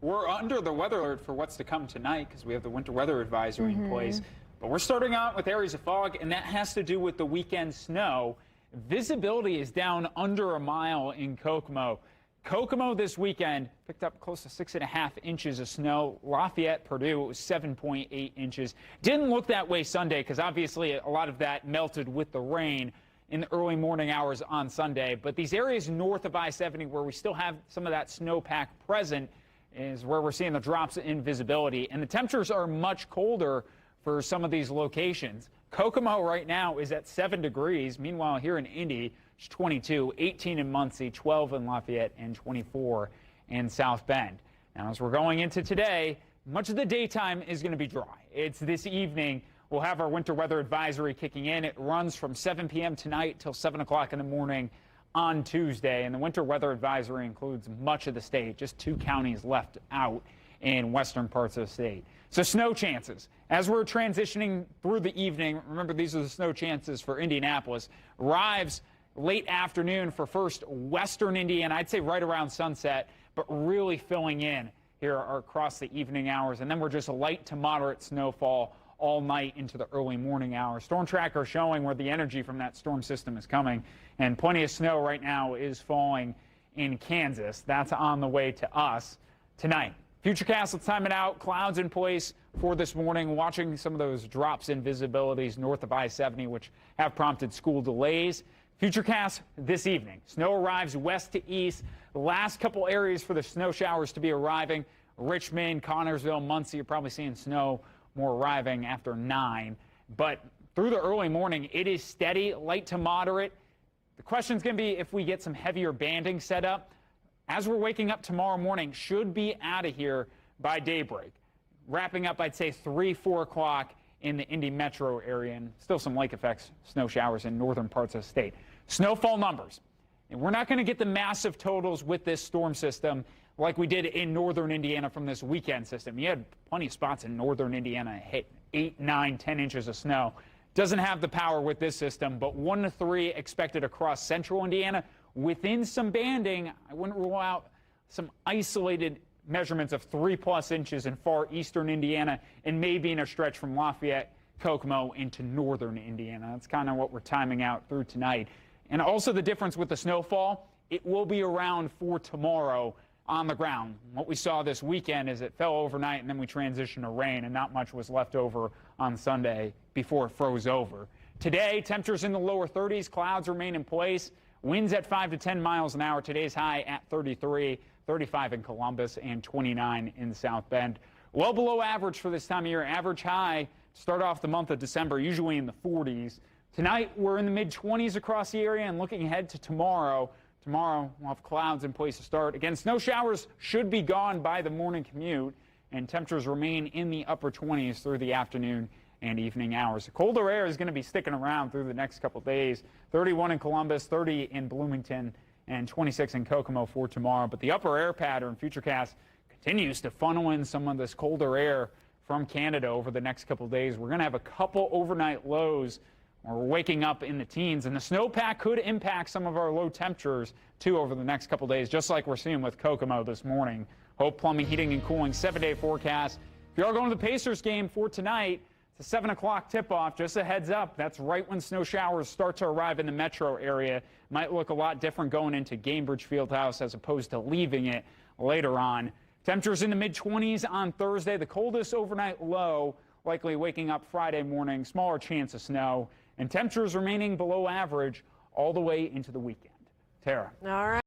We're under the weather alert for what's to come tonight because we have the winter weather advisory in place. But we're starting out with areas of fog, and that has to do with the weekend snow. Visibility is down under a mile in Kokomo. Kokomo this weekend picked up close to 6.5 inches of snow. Lafayette, Purdue, it was 7.8 inches. Didn't look that way Sunday because obviously a lot of that melted with the rain in the early morning hours on Sunday. But these areas north of I-70 where we still have some of that snowpack present is where we're seeing the drops in visibility. And the temperatures are much colder for some of these locations. Kokomo right now is at 7 degrees. Meanwhile, here in Indy, it's 22, 18 in Muncie, 12 in Lafayette, and 24 in South Bend. Now, as we're going into today, much of the daytime is going to be dry. It's this evening. We'll have our winter weather advisory kicking in. It runs from 7 p.m. tonight till 7 o'clock in the morning on Tuesday. And the winter weather advisory includes much of the state, just 2 counties left out in western parts of the state. So snow chances. As we're transitioning through the evening, remember these are the snow chances for Indianapolis, arrives late afternoon for first western Indiana, I'd say right around sunset, but really filling in here across the evening hours. And then we're just light to moderate snowfall all night into the early morning hours. Storm tracker showing where the energy from that storm system is coming, and plenty of snow right now is falling in Kansas. That's on the way to us tonight. Futurecast, let's time it out. Clouds in place for this morning. Watching some of those drops in visibilities north of I-70, which have prompted school delays. Futurecast this evening. Snow arrives west to east. The last couple areas for the snow showers to be arriving. Richmond, Connorsville, Muncie, you're probably seeing snow more arriving after 9. But through the early morning, it is steady, light to moderate. The question is going to be if we get some heavier banding set up. As we're waking up tomorrow morning, should be out of here by daybreak. Wrapping up, I'd say 3, 4 o'clock in the Indy metro area, and still some lake effects, snow showers in northern parts of the state. Snowfall numbers. And we're not going to get the massive totals with this storm system like we did in northern Indiana from this weekend system. You had plenty of spots in northern Indiana hit 8, 9, 10 inches of snow. Doesn't have the power with this system, but 1 to 3 expected across central Indiana. Within some banding, I wouldn't rule out some isolated measurements of 3+ inches in far eastern Indiana and maybe in a stretch from Lafayette, Kokomo into northern Indiana. That's kind of what we're timing out through tonight. And also the difference with the snowfall, it will be around for tomorrow on the ground. What we saw this weekend is it fell overnight and then we transitioned to rain and not much was left over on Sunday before it froze over. Today, temperatures in the lower 30s, clouds remain in place. Winds at 5 to 10 miles an hour. Today's high at 33, 35 in Columbus, and 29 in South Bend. Well below average for this time of year. Average high to start off the month of December, usually in the 40s. Tonight, we're in the mid-20s across the area, and looking ahead to tomorrow. Tomorrow, we'll have clouds in place to start. Again, snow showers should be gone by the morning commute, and temperatures remain in the upper 20s through the afternoon and evening hours. The colder air is going to be sticking around through the next couple days. 31 in Columbus, 30 in Bloomington, and 26 in Kokomo for tomorrow. But the upper air pattern, Futurecast, continues to funnel in some of this colder air from Canada over the next couple days. We're going to have a couple overnight lows. We're waking up in the teens, and the snowpack could impact some of our low temperatures, too, over the next couple days, just like we're seeing with Kokomo this morning. Hope Plumbing, Heating, and Cooling 7-day forecast. If you are going to the Pacers game for tonight, it's a 7 o'clock tip-off. Just a heads up, that's right when snow showers start to arrive in the metro area. Might look a lot different going into Gainbridge Fieldhouse as opposed to leaving it later on. Temperatures in the mid-20s on Thursday. The coldest overnight low, likely waking up Friday morning. Smaller chance of snow. And temperatures remaining below average all the way into the weekend. Tara. All right.